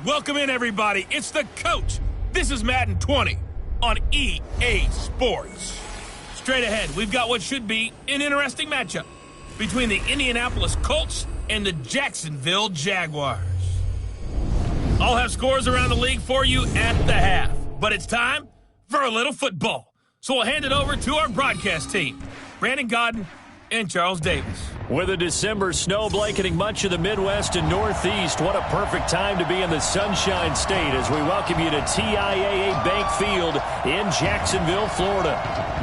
Welcome in, everybody. It's the coach. This is Madden 20 on EA Sports. Straight ahead, we've got what should be an interesting matchup between the Indianapolis Colts and the Jacksonville Jaguars. I'll have scores around the league for you at the half, but it's time for a little football. So we'll hand it over to our broadcast team, Brandon Godden and Charles Davis. With a December snow blanketing much of the Midwest and Northeast, what a perfect time to be in the Sunshine State as we welcome you to TIAA Bank Field in Jacksonville, Florida.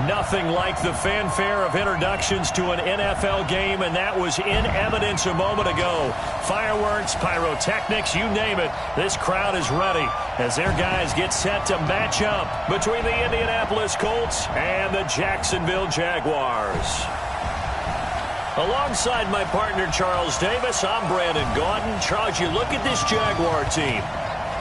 Nothing like the fanfare of introductions to an NFL game, and that was in evidence a moment ago. Fireworks, pyrotechnics, you name it, this crowd is ready as their guys get set to match up between the Indianapolis Colts and the Jacksonville Jaguars. Alongside my partner, Charles Davis, I'm Brandon Godden. Charles, you look at this Jaguar team.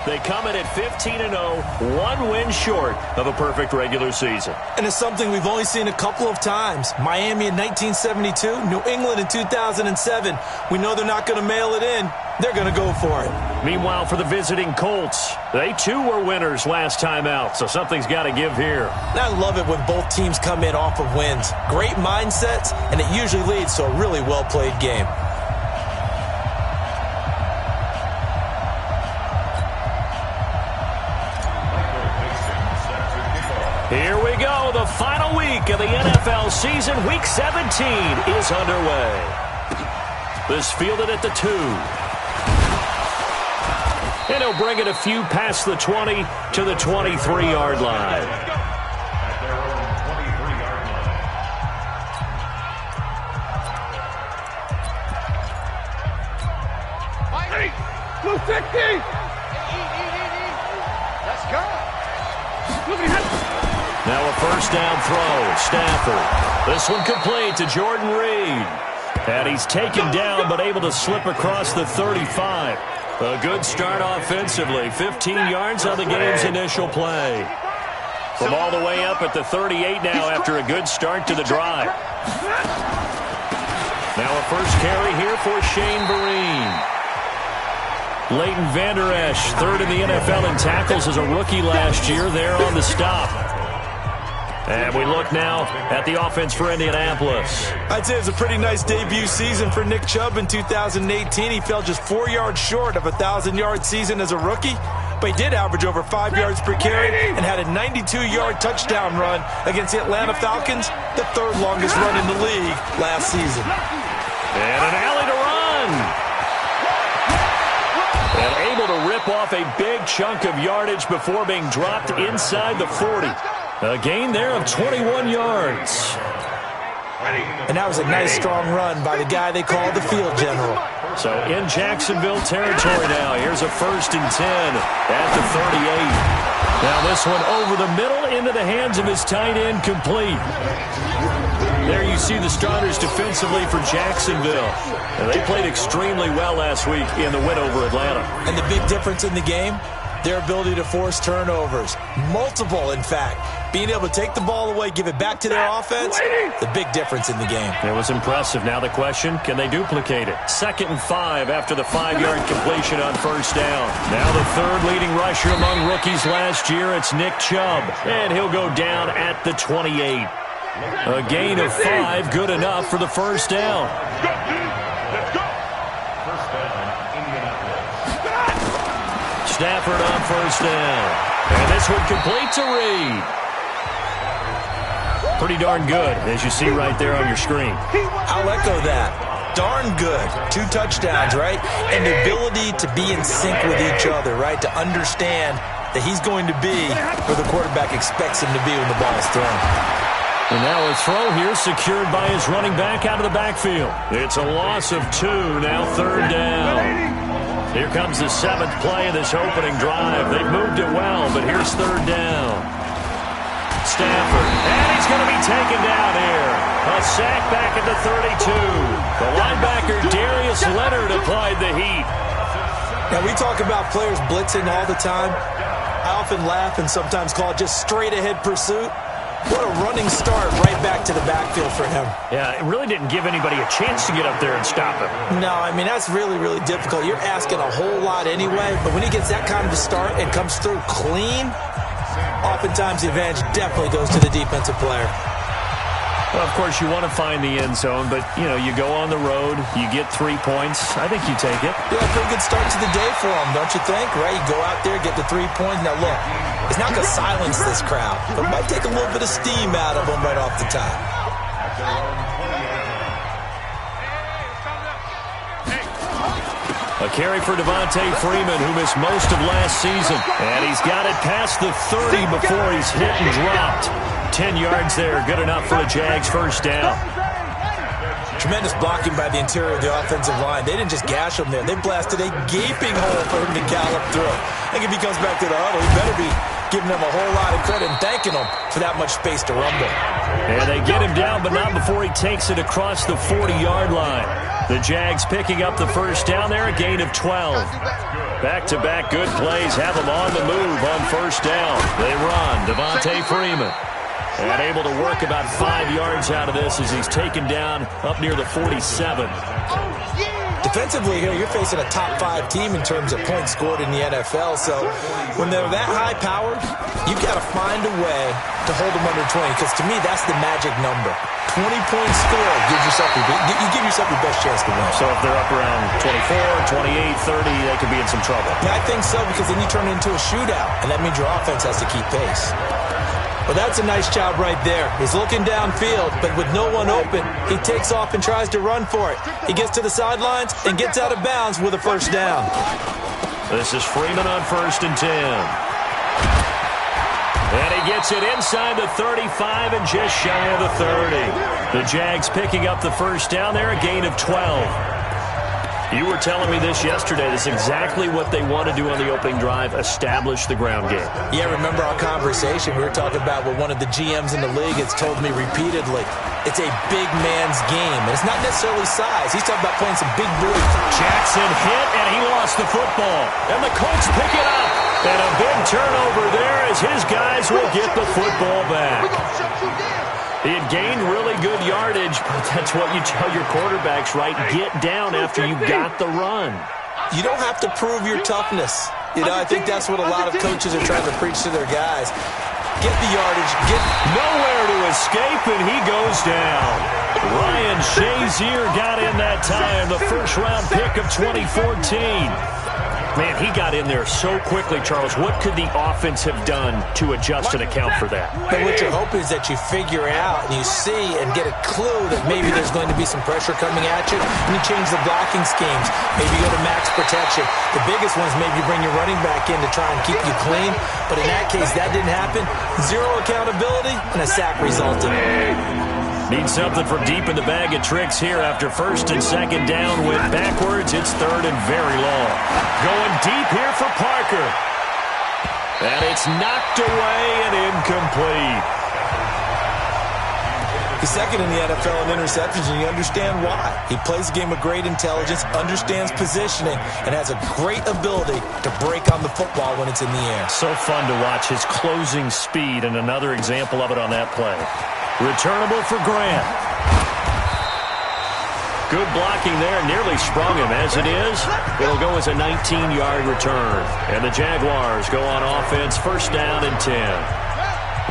They come in at 15-0, one win short of a perfect regular season. And it's something we've only seen a couple of times. Miami in 1972, New England in 2007. We know they're not going to mail it in. They're going to go for it. Meanwhile, for the visiting Colts, they too were winners last time out, so something's got to give here. And I love it when both teams come in off of wins. Great mindsets, and it usually leads to a really well-played game. Here we go. The final week of the NFL season. Week 17 is underway. This fielded at the 2. And he'll bring it a few past the 20 to the 23-yard line. Blue 60! Let's go! Now a first down throw. Stafford. This one complete to Jordan Reed. And he's taken down but able to slip across the 35. A good start offensively. 15 yards on the game's initial play. From all the way up at the 38 now after a good start to the drive. Now a first carry here for Shane Vereen. Leighton Vander Esch, third in the NFL in tackles as a rookie last year, there on the stop. And we look now at the offense for Indianapolis. I'd say it was a pretty nice debut season for Nick Chubb in 2018. He fell just 4 yards short of a 1,000-yard season as a rookie, but he did average over 5 yards per carry and had a 92-yard touchdown run against the Atlanta Falcons, the third longest run in the league last season. And an alley to run. And able to rip off a big chunk of yardage before being dropped inside the 40. A gain there of 21 yards. And that was a nice, strong run by the guy they call the field general. So in Jacksonville territory now. Here's a 1st and 10 at the 38. Now this one over the middle into the hands of his tight end, complete. There you see the starters defensively for Jacksonville. And they played extremely well last week in the win over Atlanta. And the big difference in the game, their ability to force turnovers. Multiple, in fact. Being able to take the ball away, give it back to their offense, the big difference in the game. It was impressive. Now the question, can they duplicate it? 2nd and 5 after the 5-yard completion on first down. Now the third leading rusher among rookies last year, it's Nick Chubb. And he'll go down at the 28. A gain of 5, good enough for the first down. Stafford on first down. And this one complete to Reed. Pretty darn good, as you see right there on your screen. I'll echo that. Darn good. 2 touchdowns, right? And the ability to be in sync with each other, right? To understand that he's going to be where the quarterback expects him to be when the ball is thrown. And now a throw here secured by his running back out of the backfield. It's a loss of 2, now 3rd down. Here comes the 7th play of this opening drive. They've moved it well, but here's 3rd down. Stafford, and he's going to be taken down here. A sack back at the 32. The linebacker, Darius Leonard, applied the heat. Now, we talk about players blitzing all the time. I often laugh and sometimes call it just straight-ahead pursuit. What a running start right back to the backfield for him. Yeah, it really didn't give anybody a chance to get up there and stop him. No, I mean, that's really, really difficult. You're asking a whole lot anyway, but when he gets that kind of a start and comes through clean, oftentimes the advantage definitely goes to the defensive player. Well, of course, you want to find the end zone, but, you know, you go on the road, you get 3 points. I think you take it. Yeah, pretty good start to the day for him, don't you think? Right? You go out there, get the 3 points. Now, look, it's not going to silence this crowd, but it might take a little bit of steam out of them right off the top. A carry for Devontae Freeman, who missed most of last season. And he's got it past the 30 before he's hit and dropped. 10 yards there, good enough for the Jags' first down. Tremendous blocking by the interior of the offensive line. They didn't just gash him there. They blasted a gaping hole for him to gallop through. I think if he comes back to the huddle, he better be giving them a whole lot of credit and thanking them for that much space to rumble. And they get him down, but not before he takes it across the 40-yard line. The Jags picking up the first down there, a gain of 12. Back-to-back good plays have them on the move on first down. They run, Devontae Freeman. And able to work about 5 yards out of this as he's taken down up near the 47. Defensively here, you're facing a top-5 team in terms of points scored in the NFL. So when they're that high-powered, you've got to find a way to hold them under 20. Because to me, that's the magic number. 20 points scored gives yourself you give yourself your best chance to win. So if they're up around 24, 28, 30, they could be in some trouble. Yeah, I think so, because then you turn it into a shootout, and that means your offense has to keep pace. Well, that's a nice job right there. He's looking downfield, but with no one open, he takes off and tries to run for it. He gets to the sidelines and gets out of bounds with a first down. This is Freeman on 1st and 10. And he gets it inside the 35 and just shy of the 30. The Jags picking up the first down there, a gain of 12. You were telling me this yesterday. This is exactly what they want to do on the opening drive, establish the ground game. Yeah, remember our conversation? We were talking about what one of the GMs in the league has told me repeatedly. It's a big man's game, and it's not necessarily size. He's talking about playing some big boys. Jackson hit, and he lost the football. And the Colts pick it up. And a big turnover there as his guys will get the football back. He had gained really good yardage, but that's what you tell your quarterbacks, right? Get down after you got the run. You don't have to prove your toughness. You know, I think that's what a lot of coaches are trying to preach to their guys. Get the yardage. Get nowhere to escape, and he goes down. Ryan Shazier got in that time, the first-round pick of 2014. Man, he got in there so quickly, Charles. What could the offense have done to adjust and account for that? But what you're hoping is that you figure out and you see and get a clue that maybe there's going to be some pressure coming at you, and you change the blocking schemes. Maybe go to max protection. The biggest one is maybe you bring your running back in to try and keep you clean. But in that case, that didn't happen. Zero accountability, and a sack resulted. Need something from deep in the bag of tricks here after 1st and 2nd down. Went backwards. It's 3rd and very long. Going deep here for Parker. And it's knocked away and incomplete. He's second in the NFL in interceptions, and you understand why. He plays a game with great intelligence, understands positioning, and has a great ability to break on the football when it's in the air. So fun to watch his closing speed, and another example of it on that play. Returnable for Grant. Good blocking there. Nearly sprung him. As it is, it'll go as a 19-yard return. And the Jaguars go on offense, 1st down and 10.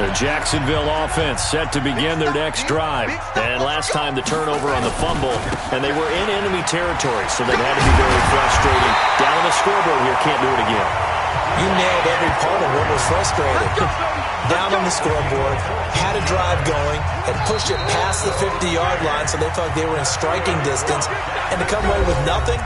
The Jacksonville offense set to begin their next drive. And last time the turnover on the fumble, and they were in enemy territory, so they had to be very frustrating. Down on the scoreboard here, can't do it again. You nailed every part of what was frustrating. Down on the scoreboard, had a drive going, had pushed it past the 50-yard line, so they thought they were in striking distance, and to come away with nothing,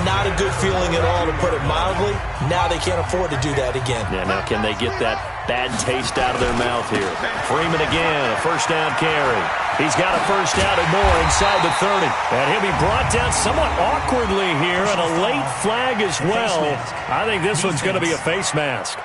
not a good feeling at all, to put it mildly. Now they can't afford to do that again. Yeah, now can they get that bad taste out of their mouth here? Freeman again, a 1st down carry. He's got a 1st down and more inside the 30. And he'll be brought down somewhat awkwardly here, and a late flag as well. I think this one's going to be a face mask.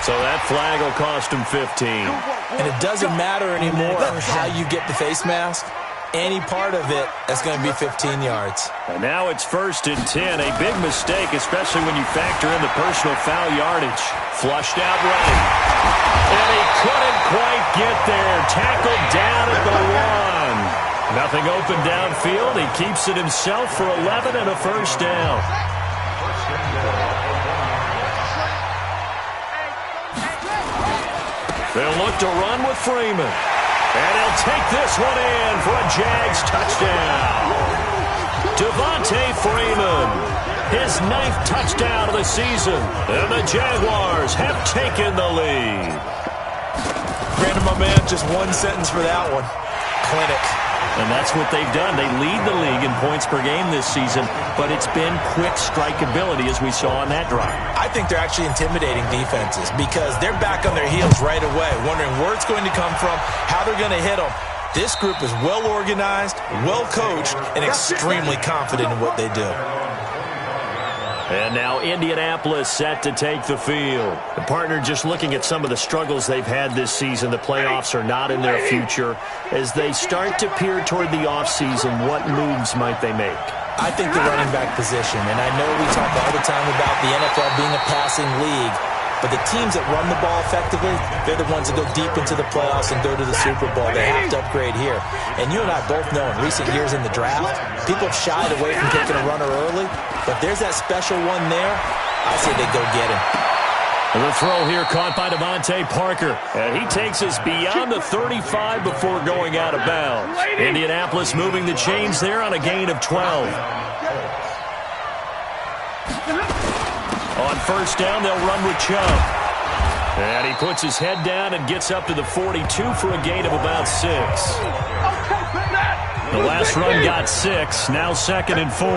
So that flag will cost him 15. And it doesn't matter anymore how you get the face mask. any part of it that's going to be 15 yards. And now it's 1st and 10. A big mistake, especially when you factor in the personal foul yardage. Flushed out right. And he couldn't quite get there. Tackled down at the 1. Nothing open downfield. He keeps it himself for 11 and a first down. They'll look to run with Freeman. And he'll take this one in for a Jags touchdown. Devontae Freeman, his 9th touchdown of the season. And the Jaguars have taken the lead. Brandon, my man, just one sentence for that one. Clinic. And that's what they've done. They lead the league in points per game this season, but it's been quick strikeability as we saw on that drive. I think they're actually intimidating defenses because they're back on their heels right away, wondering where it's going to come from, how they're going to hit them. This group is well organized, well coached, and extremely confident in what they do. And now Indianapolis set to take the field. The partner, just looking at some of the struggles they've had this season, the playoffs are not in their future. As they start to peer toward the offseason, what moves might they make? I think the running back position, and I know we talk all the time about the NFL being a passing league, but the teams that run the ball effectively, they're the ones that go deep into the playoffs and go to the Super Bowl. They have to upgrade here. And you and I both know in recent years in the draft, people have shied away from taking a runner early, but there's that special one there. I say they go get him. And the throw here caught by Devontae Parker. And he takes us beyond the 35 before going out of bounds. Indianapolis moving the chains there on a gain of 12. On first down, they'll run with Chubb. And he puts his head down and gets up to the 42 for a gain of about 6. The last run got 6, now 2nd and 4.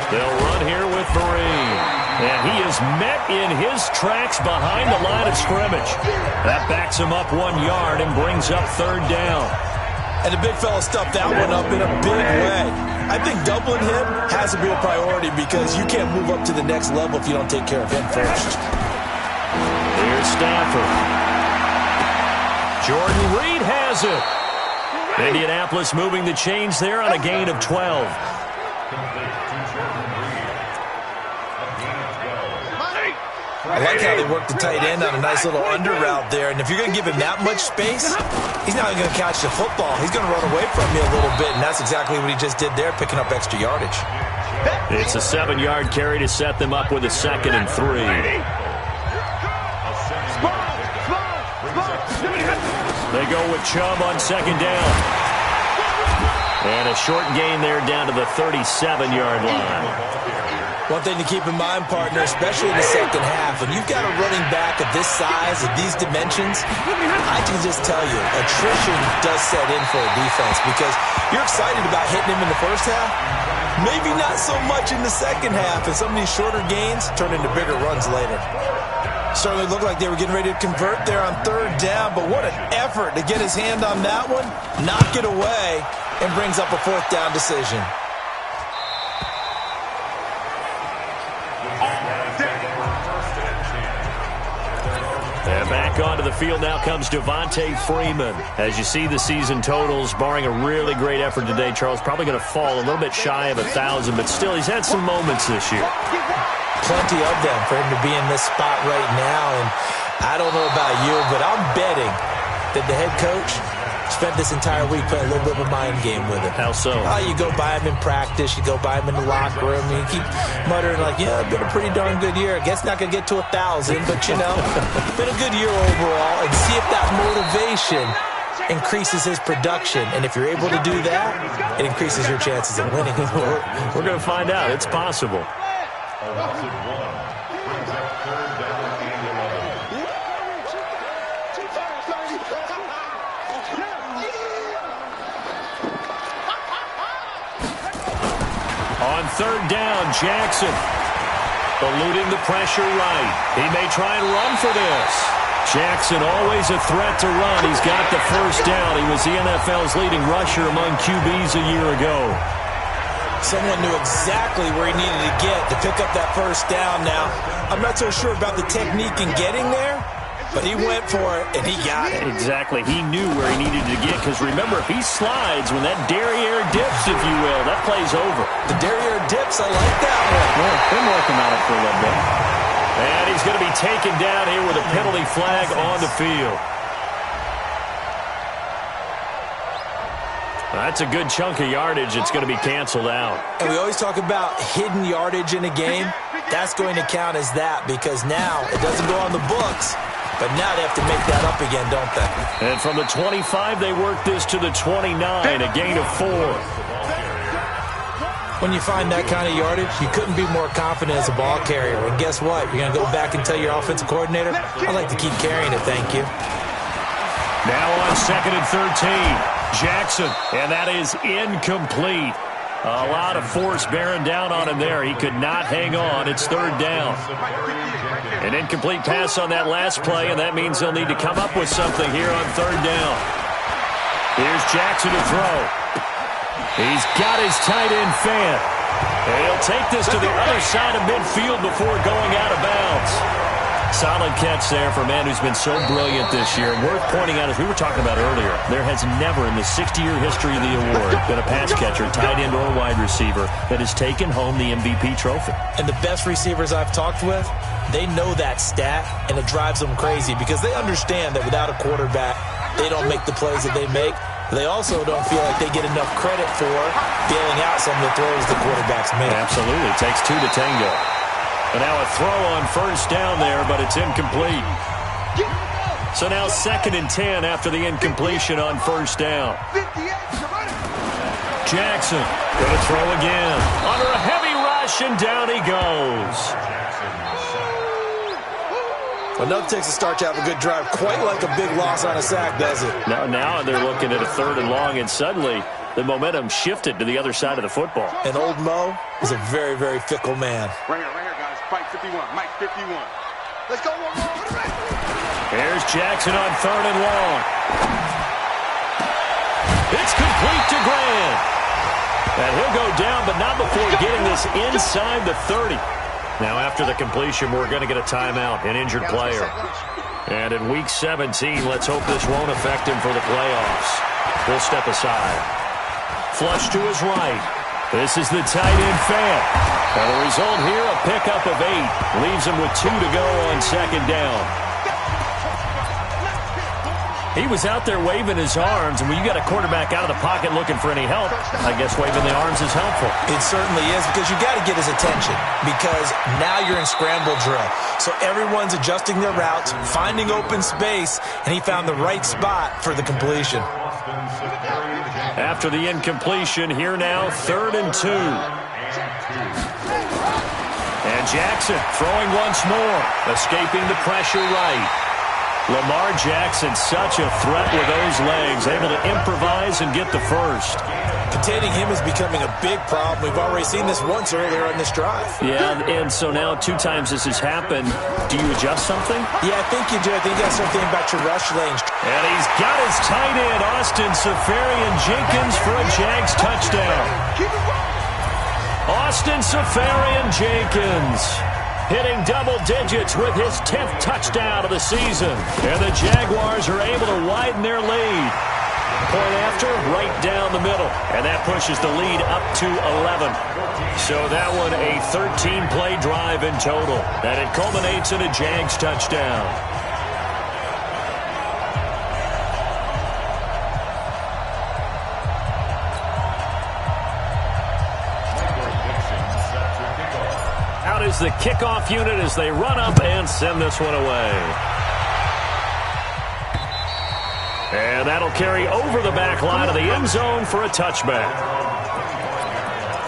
They'll run here with Vereen. And he is met in his tracks behind the line of scrimmage. That backs him up 1 yard and brings up 3rd down. And the big fella stuffed that one up in a big way. I think doubling him has to be a priority because you can't move up to the next level if you don't take care of him first. Here's Stafford. Jordan Reed has it. Indianapolis moving the chains there on a gain of 12. I like how they work the tight end on a nice little under route there. And if you're going to give him that much space, he's not going to catch the football. He's going to run away from you a little bit, and that's exactly what he just did there, picking up extra yardage. It's a 7-yard carry to set them up with a 2nd and 3. They go with Chubb on 2nd down. And a short gain there down to the 37-yard line. One thing to keep in mind, partner, especially in the second half, when you've got a running back of this size, of these dimensions, I can just tell you, attrition does set in for a defense because you're excited about hitting him in the first half, maybe not so much in the second half, and some of these shorter gains turn into bigger runs later. Certainly looked like they were getting ready to convert there on 3rd down, but what an effort to get his hand on that one, knock it away, and brings up a 4th down decision. And back onto the field now comes Devontae Freeman. As you see the season totals, barring a really great effort today, Charles, probably going to fall a little bit shy of 1,000, but still he's had some moments this year. Plenty of them for him to be in this spot right now, and I don't know about you, but I'm betting that the head coach spent this entire week playing a little bit of a mind game with him. How so? You go by him in practice, you go by him in the locker room, and you keep muttering like, yeah, it's been a pretty darn good year. I guess not going to get to 1,000, but, you know, been a good year overall, and see if that motivation increases his production. And if you're able to do that, it increases your chances of winning. We're going to find out. It's possible. On 3rd down, Jackson eluding the pressure right. He may try and run for this. Jackson always a threat to run. He's got the 1st down. He was the NFL's leading rusher among QBs a year ago. Someone knew exactly where he needed to get to pick up that 1st down now. I'm not so sure about the technique in getting there, but he went for it, and he got it. Exactly. He knew where he needed to get, because remember, if he slides, when that derriere dips, if you will, that play's over. The derriere dips, I like that one. Yeah, been working on it for a little bit. And he's going to be taken down here with a penalty flag on the field. That's a good chunk of yardage. It's going to be canceled out. And we always talk about hidden yardage in a game. That's going to count as that, because now it doesn't go on the books, but now they have to make that up again, don't they? And from the 25, they work this to the 29, a gain of 4. When you find that kind of yardage, you couldn't be more confident as a ball carrier. And guess what? You're going to go back and tell your offensive coordinator, I'd like to keep carrying it, thank you. Now on 2nd and 13. Jackson, and that is incomplete. A lot of force bearing down on him there. He could not hang on. It's 3rd down. An incomplete pass on that last play, and that means they'll need to come up with something here on 3rd down. Here's Jackson to throw. He's got his tight end fan. And he'll take this to the other side of midfield before going out of bounds. Solid catch there for a man who's been so brilliant this year. And worth pointing out, as we were talking about earlier, there has never in the 60-year history of the award been a pass catcher, tight end or wide receiver, that has taken home the MVP trophy. And the best receivers I've talked with, they know that stat, and it drives them crazy because they understand that without a quarterback, they don't make the plays that they make. They also don't feel like they get enough credit for bailing out some of the throws the quarterbacks make. Absolutely. It takes 2 to tango. And now a throw on 1st down there, but it's incomplete. So now 2nd and 10 after the incompletion on 1st down. Jackson going to throw again. Under a heavy rush, and down he goes. Enough takes a start to have a good drive. Quite like a big loss on a sack, does it? Now they're looking at a 3rd and long, and suddenly the momentum shifted to the other side of the football. And old Mo is a very, very fickle man. Right here, guys. Mike 51. Mike 51. Let's go one more. Here's Jackson on 3rd and long. It's complete to Grant. And he'll go down, but not before getting this inside the 30. Now after the completion, we're going to get a timeout, an injured player. And in week 17, let's hope this won't affect him for the playoffs. We'll step aside. Flush to his right. This is the tight end fan. And the result here, a pickup of 8. Leaves him with 2 to go on 2nd down. He was out there waving his arms, and when you got a quarterback out of the pocket looking for any help, I guess waving the arms is helpful. It certainly is, because you got to get his attention, because now you're in scramble drill. So everyone's adjusting their routes, finding open space, and he found the right spot for the completion. After the incompletion, here now, 3rd and 2. And Jackson throwing once more, escaping the pressure right. Lamar Jackson, such a threat with those legs, able to improvise and get the first. Containing him is becoming a big problem. We've already seen this once earlier on this drive. Yeah, and so now 2 times this has happened. Do you adjust something? Yeah, I think you do. I think you got something about your rush lanes. And he's got his tight end, Austin Seferian-Jenkins, for a Jags touchdown. Austin Seferian-Jenkins hitting double digits with his 10th touchdown of the season. And the Jaguars are able to widen their lead. Point after, right down the middle. And that pushes the lead up to 11. So that one a 13-play drive in total. And it culminates in a Jags touchdown. Out is the kickoff unit as they run up and send this one away. And that'll carry over the back line of the end zone for a touchback.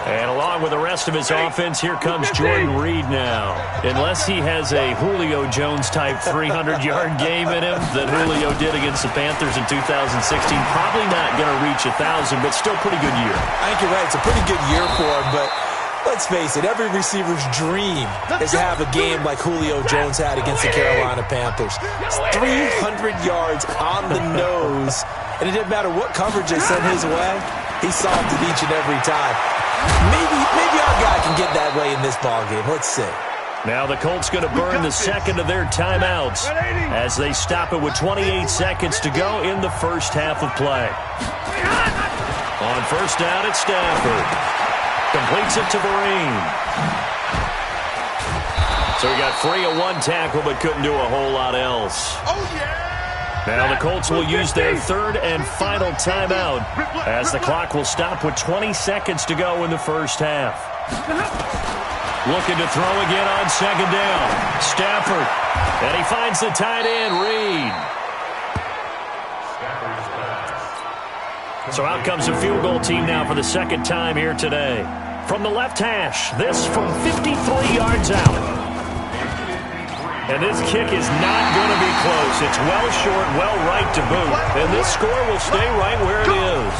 And along with the rest of his offense, here comes Jordan Reed now. Unless he has a Julio Jones-type 300-yard game in him that Julio did against the Panthers in 2016, probably not going to reach 1,000, but still pretty good year. I think you're right. It's a pretty good year for him, but let's face it, every receiver's dream is to have a game like Julio Jones had against the Carolina Panthers. It's 300 yards on the nose, and it didn't matter what coverage they sent his way. He solved it each and every time. Maybe our guy can get that way in this ballgame. Let's see. Now the Colts going to burn the second of their timeouts as they stop it with 28 seconds to go in the first half of play. On first down, it's Stafford. Completes it to Vereen. So he got free of one tackle but couldn't do a whole lot else. Now the Colts will use their third and final timeout as the clock will stop with 20 seconds to go in the first half. Looking to throw again on second down. Stafford. And he finds the tight end, Reed. So out comes the field goal team now for the second time here today. From the left hash, this from 53 yards out. And this kick is not going to be close. It's well short, well right to boot. And this score will stay right where it is.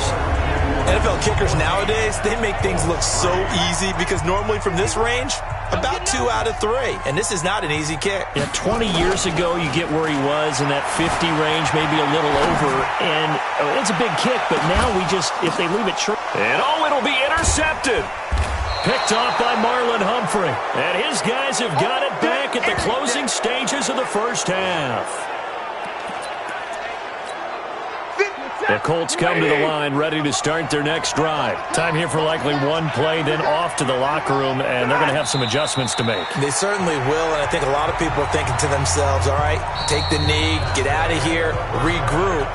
NFL kickers nowadays, they make things look so easy because normally from this range, about 2 out of 3. And this is not an easy kick. Yeah, 20 years ago, you get where he was in that 50 range, maybe a little over. And it's a big kick, but now if they leave it short. And it'll be intercepted. Picked off by Marlon Humphrey. And his guys have got it back at the closing stages of the first half. The Colts come to the line, ready to start their next drive. Time here for likely one play, then off to the locker room, and they're going to have some adjustments to make. They certainly will, and I think a lot of people are thinking to themselves, all right, take the knee, get out of here, regroup.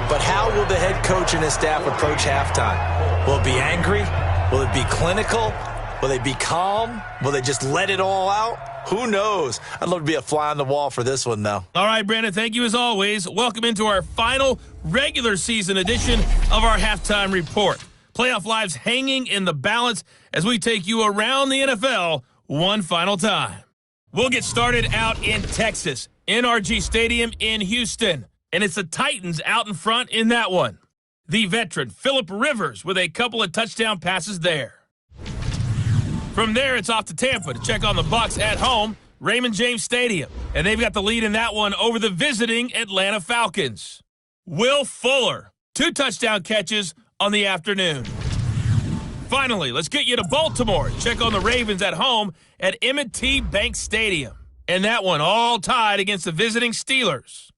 But how will the head coach and his staff approach halftime? Will it be angry? Will it be clinical? Will they be calm? Will they just let it all out? Who knows? I'd love to be a fly on the wall for this one, though. All right, Brandon, thank you as always. Welcome into our final regular season edition of our halftime report. Playoff lives hanging in the balance as we take you around the NFL one final time. We'll get started out in Texas, NRG Stadium in Houston. And it's the Titans out in front in that one. The veteran, Phillip Rivers, with a couple of touchdown passes there. From there, it's off to Tampa to check on the Bucs at home, Raymond James Stadium. And they've got the lead in that one over the visiting Atlanta Falcons. Will Fuller, 2 touchdown catches on the afternoon. Finally, let's get you to Baltimore. Check on the Ravens at home at M&T Bank Stadium. And that one all tied against the visiting Steelers.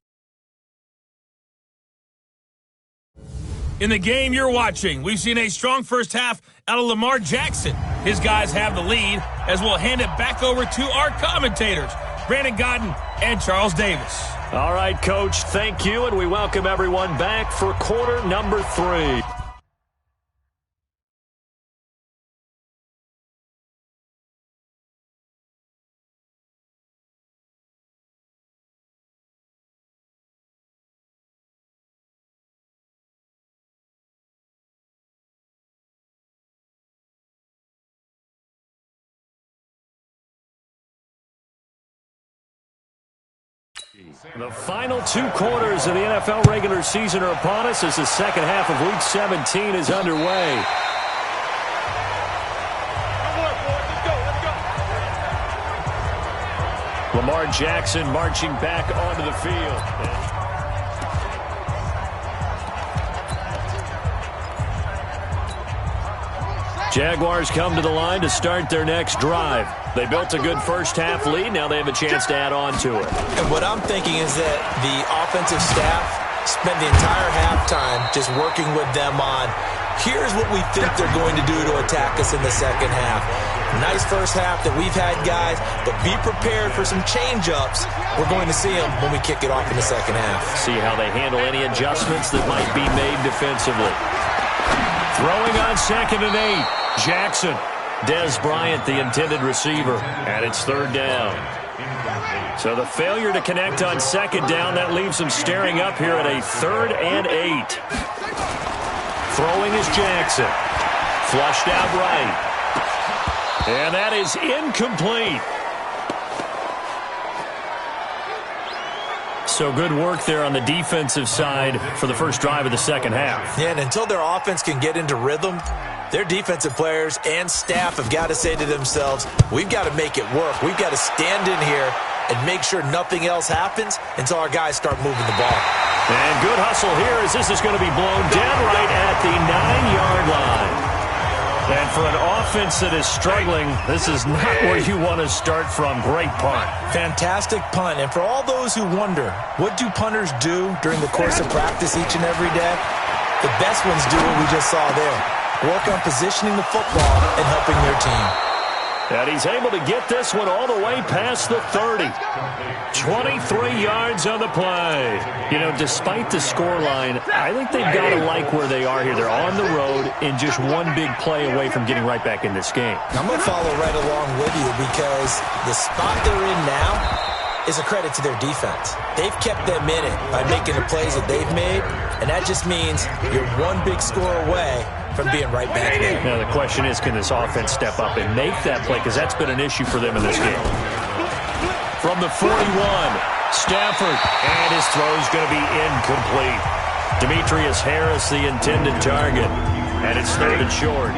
In the game you're watching, we've seen a strong first half out of Lamar Jackson. His guys have the lead as we'll hand it back over to our commentators, Brandon Godden and Charles Davis. All right, Coach, thank you, and we welcome everyone back for quarter number 3. The final 2 quarters of the NFL regular season are upon us as the second half of week 17 is underway. Lamar Jackson marching back onto the field. Jaguars come to the line to start their next drive. They built a good first half lead. Now they have a chance to add on to it. And what I'm thinking is that the offensive staff spent the entire halftime just working with them on, here's what we think they're going to do to attack us in the second half. Nice first half that we've had, guys, but be prepared for some change-ups. We're going to see them when we kick it off in the second half. See how they handle any adjustments that might be made defensively. Throwing on 2nd and 8. Jackson. Dez Bryant, the intended receiver, and it's 3rd down. So the failure to connect on 2nd down, that leaves them staring up here at a 3rd and 8. Throwing is Jackson. Flushed out right. And that is incomplete. So good work there on the defensive side for the first drive of the second half. Yeah, and until their offense can get into rhythm, their defensive players and staff have got to say to themselves, we've got to make it work. We've got to stand in here and make sure nothing else happens until our guys start moving the ball. And good hustle here as this is going to be blown down right at the 9-yard line. And for an offense that is struggling, this is not where you want to start from. Great punt. Fantastic punt. And for all those who wonder, what do punters do during the course of practice each and every day? The best ones do what we just saw there. Work on positioning the football and helping their team. And he's able to get this one all the way past the 30. 23 yards on the play. You know, despite the scoreline, I think they've got to like where they are here. They're on the road and just one big play away from getting right back in this game. I'm going to follow right along with you because the spot they're in now is a credit to their defense. They've kept them in it by making the plays that they've made, and that just means you're one big score away from being right back there. Now, the question is, can this offense step up and make that play? Because that's been an issue for them in this game. From the 41, Stafford, and his throw is going to be incomplete. Demetrius Harris, the intended target, and it's third and short.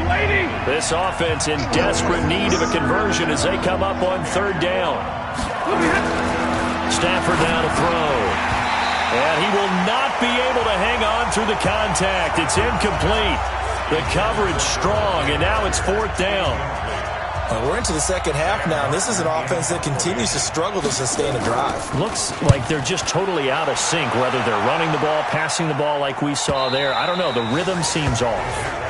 This offense in desperate need of a conversion as they come up on third down. Stafford now to throw. And he will not be able to hang on through the contact. It's incomplete. The coverage strong, and now it's fourth down. We're into the second half now, and this is an offense that continues to struggle to sustain a drive. Looks like they're just totally out of sync, whether they're running the ball, passing the ball like we saw there. I don't know. The rhythm seems off.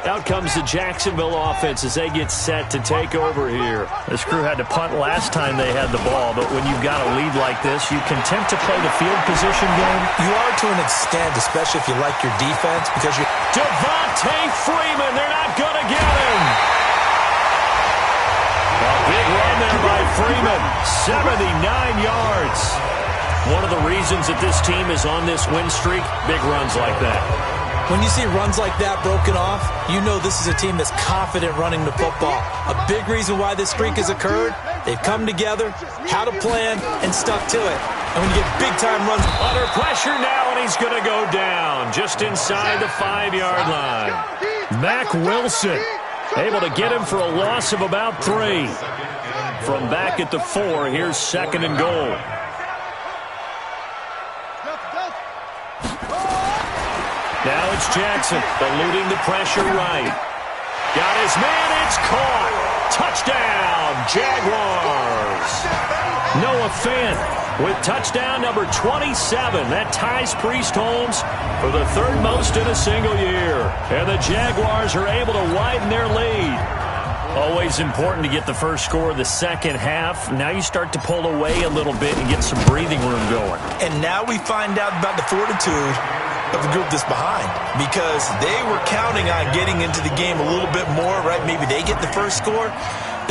Out comes the Jacksonville offense as they get set to take over here. This crew had to punt last time they had the ball, but when you've got a lead like this, you content to play the field position game? You are to an extent, especially if you like your defense, because you're... Devontae Freeman, they're not going to get him. A big run there by Freeman, 79 yards. One of the reasons that this team is on this win streak, big runs like that. When you see runs like that broken off, you know this is a team that's confident running the football. A big reason why this streak has occurred, they've come together, had a plan, and stuck to it. And when you get big-time runs... Under pressure now, and he's going to go down just inside the 5-yard line. Mack Wilson able to get him for a loss of about 3. From back at the 4, here's second and goal. Now it's Jackson, eluding the pressure right. Got his man, it's caught. Touchdown, Jaguars. Noah Fant with touchdown number 27. That ties Priest Holmes for the third most in a single year. And the Jaguars are able to widen their lead. Always important to get the first score of the second half. Now you start to pull away a little bit and get some breathing room going. And now we find out about the fortitude of the group that's behind, because they were counting on getting into the game a little bit more, right? Maybe they get the first score.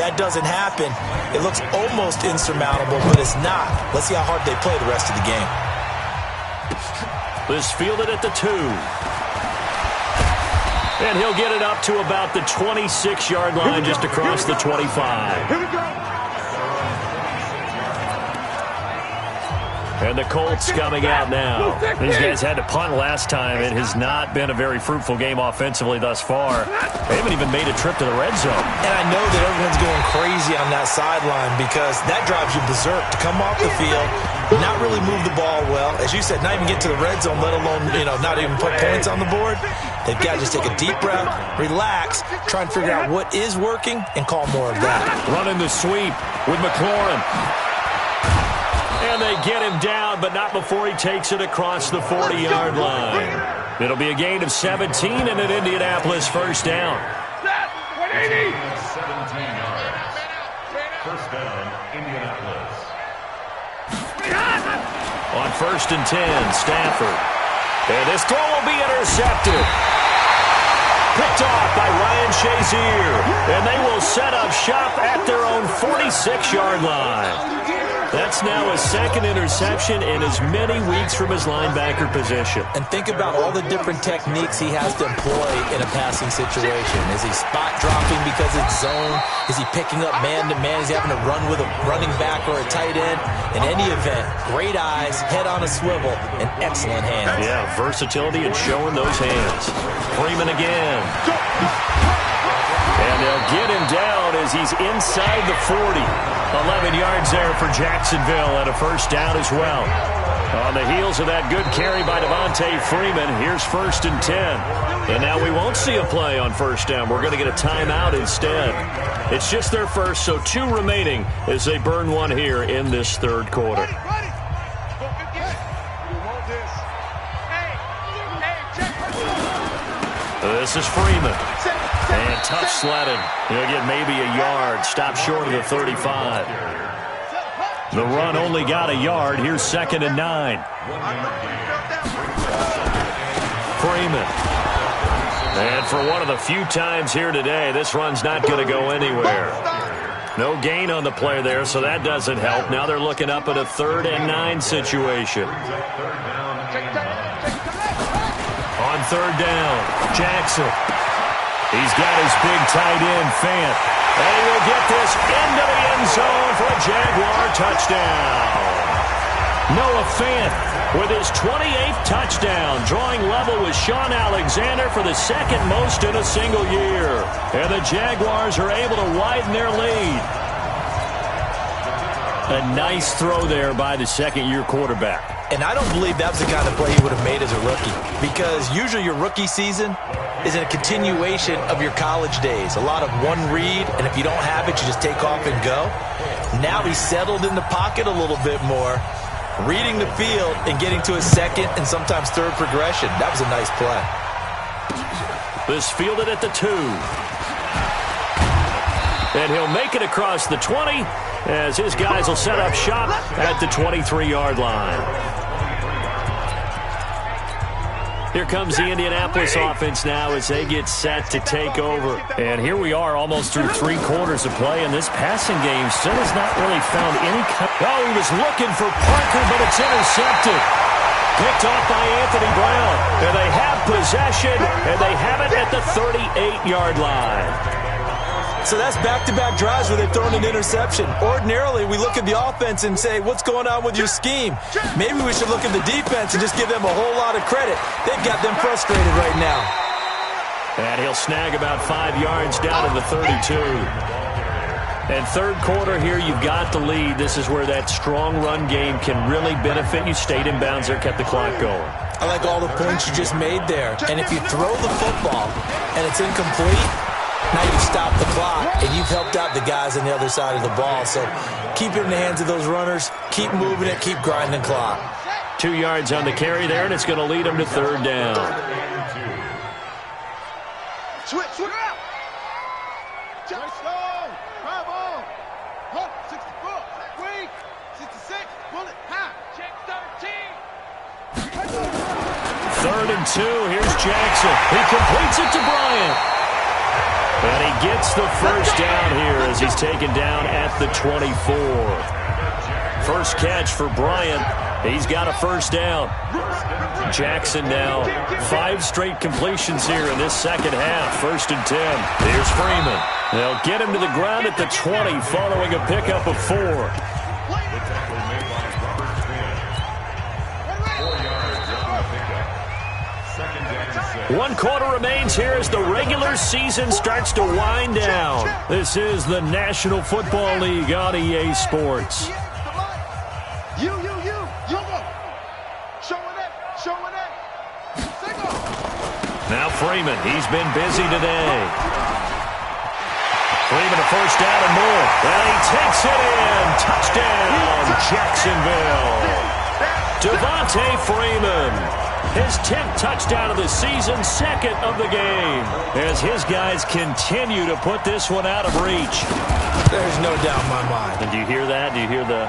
That doesn't happen. It looks almost insurmountable, but it's not. Let's see how hard they play the rest of the game. This fielded at the 2. And he'll get it up to about the 26-yard line, just across the 25. Here we go. And the Colts coming out now. These guys had to punt last time. It has not been a very fruitful game offensively thus far. They haven't even made a trip to the red zone. And I know that everyone's going crazy on that sideline because that drives you berserk to come off the field, not really move the ball well. As you said, not even get to the red zone, let alone, not even put points on the board. They've got to just take a deep breath, relax, try and figure out what is working, and call more of that. Running the sweep with McLaurin. And they get him down, but not before he takes it across the 40-yard line. It'll be a gain of 17 and an Indianapolis first down. 180. 17 yards. First down, Indianapolis. On first and 10, Stafford. And this throw will be intercepted. Picked off by Ryan Shazier. And they will set up shop at their own 46-yard line. That's now his second interception in as many weeks from his linebacker position. And think about all the different techniques he has to employ in a passing situation. Is he spot dropping because it's zone? Is he picking up man-to-man? Is he having to run with a running back or a tight end? In any event, great eyes, head on a swivel, and excellent hands. Yeah, versatility and showing those hands. Freeman again. And And they'll get him down as he's inside the 40. 11 yards there for Jacksonville and a first down as well. On the heels of that good carry by Devontae Freeman, here's 1st and 10. And now we won't see a play on first down. We're going to get a timeout instead. It's just their first, so 2 remaining as they burn one here in this third quarter. This is Freeman. And tough sledding. He'll get maybe a yard. Stop short of the 35. The run only got a yard. Here's 2nd and 9. Freeman. And for one of the few times here today, this run's not going to go anywhere. No gain on the play there, so that doesn't help. Now they're looking up at a 3rd and 9 situation. On 3rd down, Jackson. He's got his big tight end, Fant. And he will get this into the end zone for a Jaguar touchdown. Noah Fant with his 28th touchdown, drawing level with Sean Alexander for the 2nd most in a single year. And the Jaguars are able to widen their lead. A nice throw there by the 2nd-year quarterback. And I don't believe that was the kind of play he would have made as a rookie, because usually your rookie season is a continuation of your college days. A lot of one read, and if you don't have it, you just take off and go. Now he's settled in the pocket a little bit more, reading the field and getting to his 2nd and sometimes 3rd progression. That was a nice play. This fielded at the 2. And he'll make it across the 20 as his guys will set up shop at the 23-yard line. Here comes the Indianapolis offense now as they get set to take over. And here we are almost through 3 quarters of play, and this passing game still has not really found any... Oh, he was looking for Parker, but it's intercepted. Picked off by Anthony Brown. And they have possession, and they have it at the 38-yard line. So that's back-to-back drives where they've thrown an interception. Ordinarily, we look at the offense and say, what's going on with your scheme? Maybe we should look at the defense and just give them a whole lot of credit. They've got them frustrated right now. And he'll snag about 5 yards down to the 32. And third quarter here, you've got the lead. This is where that strong run game can really benefit you. Stayed in bounds there, kept the clock going. I like all the points you just made there. And if you throw the football and it's incomplete, now you've stopped the clock, and you've helped out the guys on the other side of the ball. So keep it in the hands of those runners. Keep moving it. Keep grinding the clock. 2 yards on the carry there, and it's going to lead them to 3rd down. Switch out. Jackson. Drive on. 64. Weak. 66. Bullet. High. Check 13. 3rd and 2. Here's Jackson. He completes it to Bryant. And he gets the first down here as he's taken down at the 24. First catch for Bryant. He's got a first down. Jackson now 5 straight completions here in this second half. 1st and 10. Here's Freeman. They'll get him to the ground at the 20 following a pickup of 4. 1 quarter remains here as the regular season starts to wind down. This is the National Football League on EA Sports. Now Freeman, he's been busy today. Freeman a first down and more. And he takes it in. Touchdown, Jacksonville. Devontae Freeman. His 10th touchdown of the season, 2nd of the game, as his guys continue to put this one out of reach. There's no doubt in my mind. And do you hear that? Do you hear the...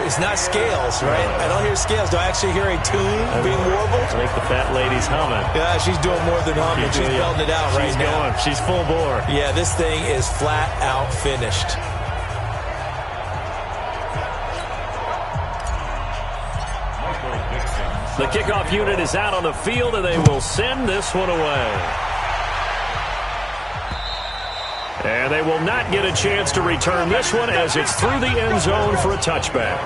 It's not scales, right? I don't hear scales. Do I actually hear a tune being warbled? I think the fat lady's humming. Yeah, she's doing more than humming. She's belting it out right now. She's going. She's full bore. Yeah, this thing is flat out finished. The kickoff unit is out on the field, and they will send this one away. And they will not get a chance to return this one as it's through the end zone for a touchback.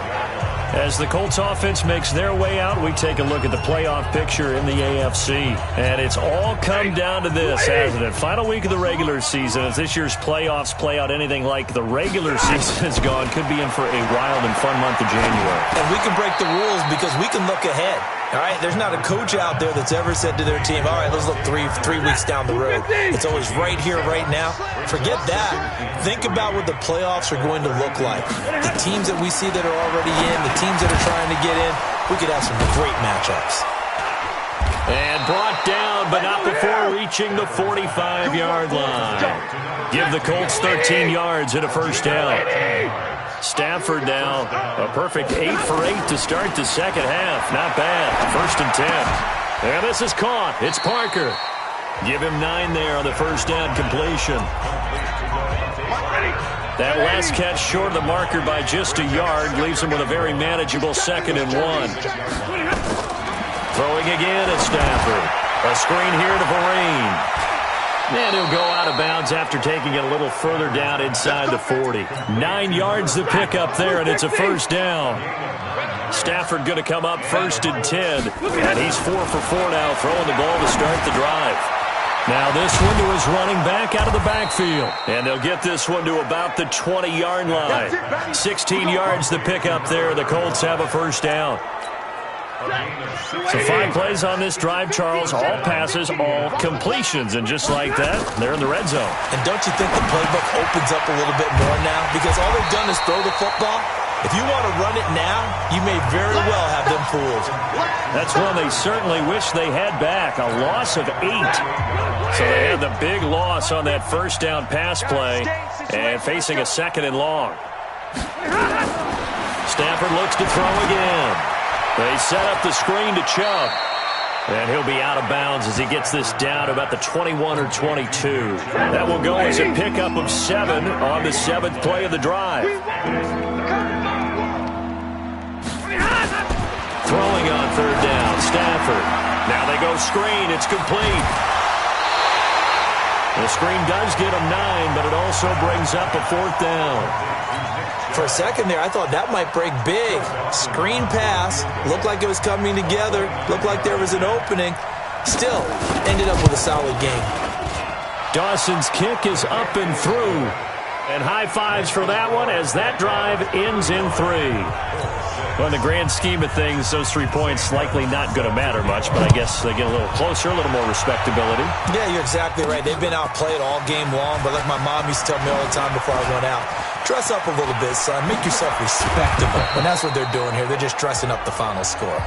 As the Colts offense makes their way out, we take a look at the playoff picture in the AFC. And it's all come down to this, hasn't it? Final week of the regular season. As this year's playoffs play out anything like the regular season has gone, could be in for a wild and fun month of January. And we can break the rules because we can look ahead. All right, there's not a coach out there that's ever said to their team, all right, let's look three weeks down the road. It's always right here, right now. Forget that. Think about what the playoffs are going to look like. The teams that we see that are already in, the teams that are trying to get in, we could have some great matchups. And brought down, but not before reaching the 45-yard line. Give the Colts 13 yards and a first down. Stafford now, a perfect 8 for 8 to start the second half. Not bad. 1st and 10. And this is caught. It's Parker. Give him 9 there on the first down completion. That last catch short of the marker by just a yard leaves him with a very manageable 2nd and 1. Throwing again at Stafford. A screen here to Vereen. And he'll go out of bounds after taking it a little further down inside the 40. 9 yards to pick up there, and it's a first down. Stafford going to come up 1st and 10. And he's 4 for 4 now, throwing the ball to start the drive. Now this one to his running back out of the backfield. And they'll get this one to about the 20-yard line. 16 yards to pick up there. The Colts have a first down. So 5 plays on this drive, Charles. All passes, all completions. And just like that, they're in the red zone. And don't you think the playbook opens up a little bit more now? Because all they've done is throw the football. If you want to run it now, you may very well have them fooled. That's one they certainly wish they had back. A loss of 8. So they had the big loss on that first down pass play and facing a 2nd and long. Stafford looks to throw again. They set up the screen to Chubb. And he'll be out of bounds as he gets this down to about the 21 or 22. That will go as a pickup of 7 on the 7th play of the drive. Throwing on 3rd down, Stafford. Now they go screen. It's complete. The screen does get him 9, but it also brings up a 4th down. For a second there, I thought that might break big. Screen pass. Looked like it was coming together. Looked like there was an opening. Still, ended up with a solid game. Dawson's kick is up and through. And high fives for that one as that drive ends in 3. Well, in the grand scheme of things, those 3 points likely not going to matter much, but I guess they get a little closer, a little more respectability. Yeah, you're exactly right. They've been outplayed all game long, but like my mom used to tell me all the time before I went out, dress up a little bit, son. Make yourself respectable. And that's what they're doing here. They're just dressing up the final score.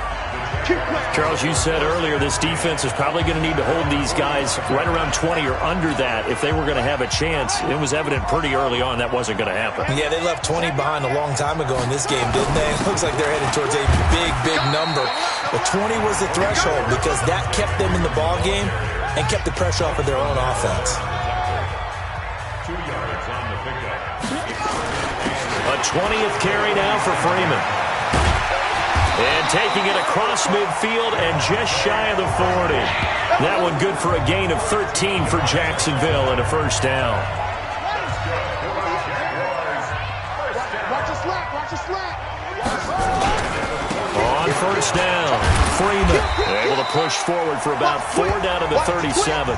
Charles, you said earlier this defense is probably going to need to hold these guys right around 20 or under that if they were going to have a chance. It was evident pretty early on that wasn't going to happen. Yeah, they left 20 behind a long time ago in this game, didn't they? It looks like they're headed towards a big, big number. But 20 was the threshold because that kept them in the ball game and kept the pressure off of their own offense. 2 yards on the pickup. A 20th carry now for Freeman. And taking it across midfield and just shy of the 40. That one good for a gain of 13 for Jacksonville and a first down. On first down, Freeman able to push forward for about 4 down to the 37.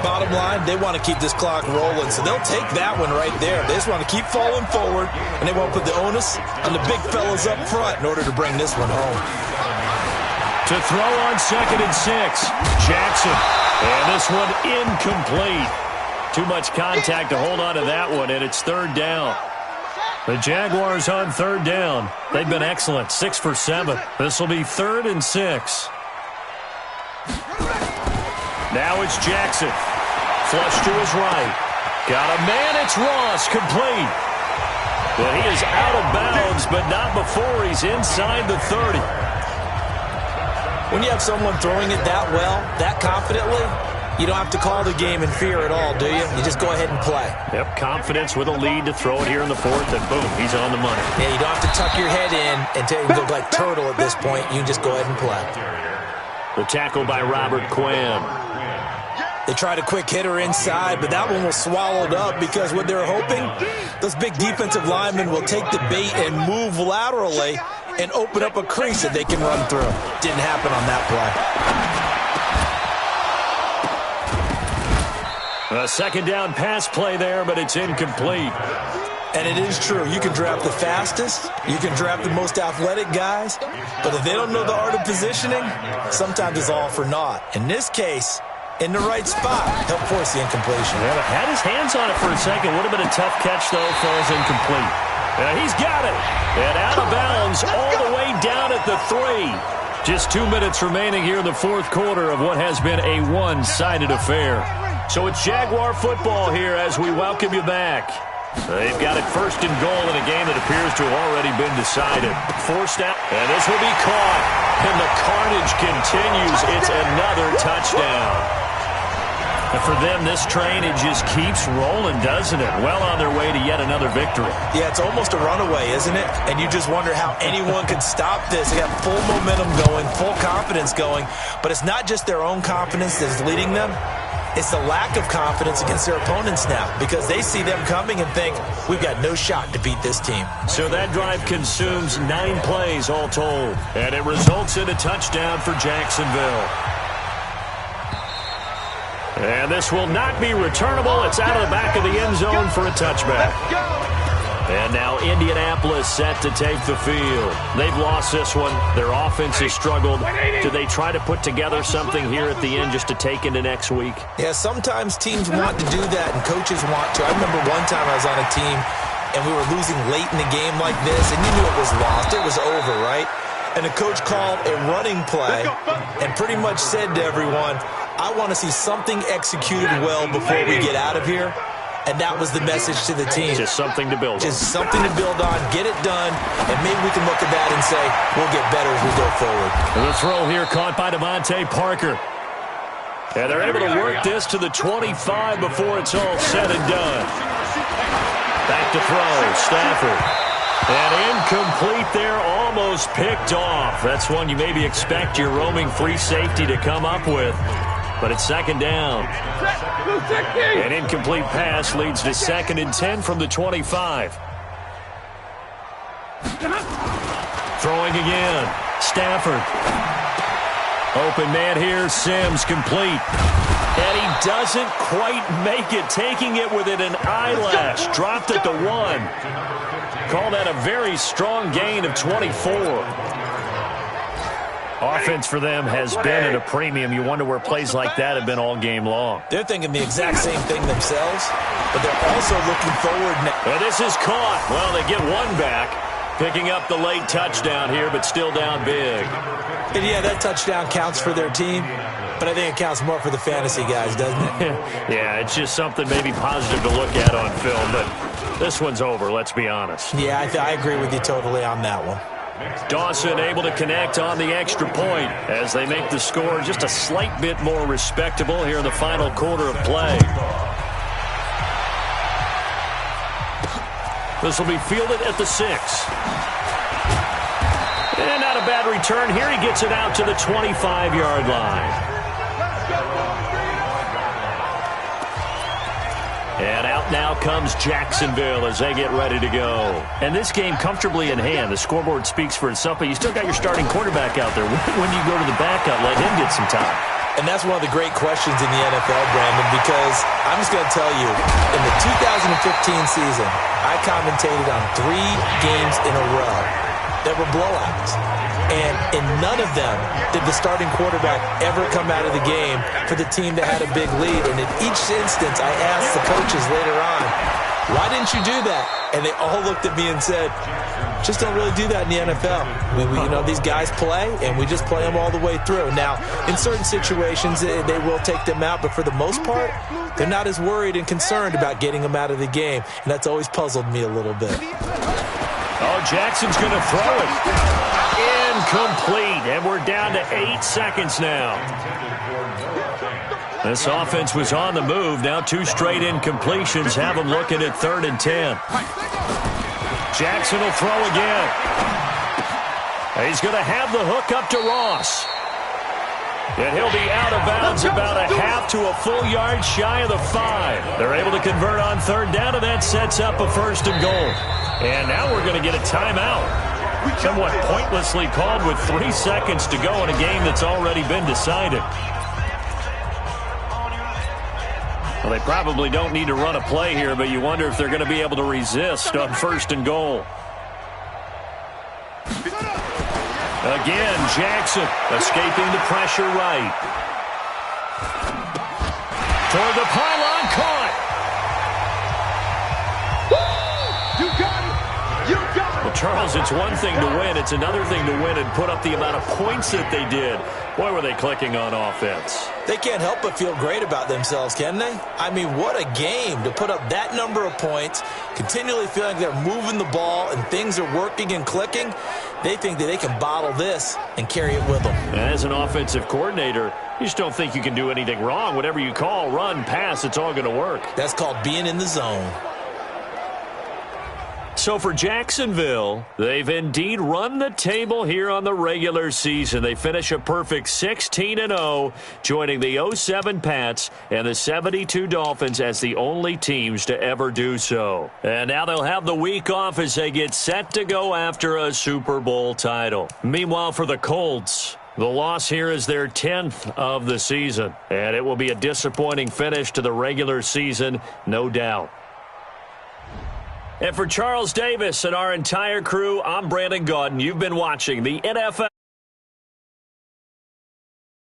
Bottom line, they want to keep this clock rolling, so they'll take that one right there. They just want to keep falling forward, and they won't put the onus on the big fellas up front in order to bring this one home. To throw on 2nd and 6, Jackson. And this one incomplete. Too much contact to hold on to that one, and it's 3rd down. The Jaguars on 3rd down. They've been excellent, 6 for 7. This will be 3rd and 6. Now it's Jackson. Flush to his right. Got a man, it's Ross, complete. But he is out of bounds, but not before he's inside the 30. When you have someone throwing it that well, that confidently, you don't have to call the game in fear at all, do you? You just go ahead and play. Yep, confidence with a lead to throw it here in the 4th, and boom, he's on the money. Yeah, you don't have to tuck your head in and look like turtle at this point. You can just go ahead and play. The tackle by Robert Quinn. They tried a quick hitter inside, but that one was swallowed up because what they're hoping, those big defensive linemen will take the bait and move laterally and open up a crease that they can run through. Didn't happen on that play. A second down pass play there, but it's incomplete. And it is true. You can draft the fastest. You can draft the most athletic guys. But if they don't know the art of positioning, sometimes it's all for naught. In this case, in the right spot, help force the incompletion. Yeah, had his hands on it for a second. Would have been a tough catch, though. Falls incomplete. He's got it. And out of bounds all the way down at the 3. Just 2 minutes remaining here in the fourth quarter of what has been a one-sided affair. So it's Jaguar football here as we welcome you back. They've got it first and goal in a game that appears to have already been decided. Forced out, and this will be caught. And the carnage continues. It's another touchdown. And for them, this train, it just keeps rolling, doesn't it? Well on their way to yet another victory. Yeah, it's almost a runaway, isn't it? And you just wonder how anyone could stop this. They got full momentum going, full confidence going. But it's not just their own confidence that's leading them. It's the lack of confidence against their opponents now because they see them coming and think, we've got no shot to beat this team. So that drive consumes 9 plays all told. And it results in a touchdown for Jacksonville. And this will not be returnable. It's out of the back of the end zone for a touchback. And now Indianapolis set to take the field. They've lost this one. Their offense has struggled. Do they try to put together something here at the end just to take into next week? Yeah, sometimes teams want to do that and coaches want to. I remember one time I was on a team and we were losing late in the game like this and you knew it was lost. It was over, right? And the coach called a running play and pretty much said to everyone, I want to see something executed well before we get out of here. And that was the message to the team. Just something to build on. Just something to build on, get it done, and maybe we can look at that and say, we'll get better as we go forward. The throw here caught by Devontae Parker. And they're able to work this to the 25 before it's all said and done. Back to throw, Stafford. And incomplete there, almost picked off. That's one you maybe expect your roaming free safety to come up with. But it's second down. An incomplete pass leads to 2nd and 10 from the 25. Throwing again. Stafford. Open man here. Sims complete. And he doesn't quite make it. Taking it within an eyelash. Dropped at the 1. Call that a very strong gain of 24. Offense for them has been at a premium. You wonder where plays like that have been all game long. They're thinking the exact same thing themselves, but they're also looking forward now. Well, this is caught. Well, they get one back, picking up the late touchdown here, but still down big. And yeah, that touchdown counts for their team, but I think it counts more for the fantasy guys, doesn't it? Yeah, it's just something maybe positive to look at on film, but this one's over, let's be honest. Yeah, I agree with you totally on that one. Dawson able to connect on the extra point as they make the score just a slight bit more respectable here in the final quarter of play. This will be fielded at the 6. And not a bad return here. He gets it out to the 25-yard line. And out now comes Jacksonville as they get ready to go. And this game comfortably in hand. The scoreboard speaks for itself, but you still got your starting quarterback out there. When you go to the backup, let him get some time. And that's one of the great questions in the NFL, Brandon, because I'm just going to tell you, in the 2015 season, I commentated on 3 games in a row that were blowouts. And in none of them did the starting quarterback ever come out of the game for the team that had a big lead. And in each instance, I asked the coaches later on, why didn't you do that? And they all looked at me and said, just don't really do that in the NFL. You know, these guys play, and we just play them all the way through. Now, in certain situations, they will take them out, but for the most part, they're not as worried and concerned about getting them out of the game. And that's always puzzled me a little bit. Oh, Jackson's going to throw it. Incomplete, and we're down to 8 seconds now. This offense was on the move. Now 2 straight incompletions have them looking at 3rd and 10. Jackson will throw again. He's going to have the hook up to Ross. And he'll be out of bounds about a half to a full yard shy of the 5. They're able to convert on third down, and that sets up a 1st and goal. And now we're going to get a timeout. Somewhat pointlessly called with 3 seconds to go in a game that's already been decided. Well, they probably don't need to run a play here, but you wonder if they're going to be able to resist on 1st and goal. Again, Jackson escaping the pressure right. Toward the pylon, caught. You got it. You got it. Well, Charles, it's one thing to win. It's another thing to win and put up the amount of points that they did. Boy, were they clicking on offense. They can't help but feel great about themselves, can they? I mean, what a game to put up that number of points, continually feeling they're moving the ball and things are working and clicking. They think that they can bottle this and carry it with them. As an offensive coordinator, you just don't think you can do anything wrong. Whatever you call, run, pass, it's all going to work. That's called being in the zone. So for Jacksonville, they've indeed run the table here on the regular season. They finish a perfect 16-0, joining the 07 Pats and the 72 Dolphins as the only teams to ever do so. And now they'll have the week off as they get set to go after a Super Bowl title. Meanwhile, for the Colts, the loss here is their 10th of the season, and it will be a disappointing finish to the regular season, no doubt. And for Charles Davis and our entire crew, I'm Brandon Gaudin. You've been watching the NFL.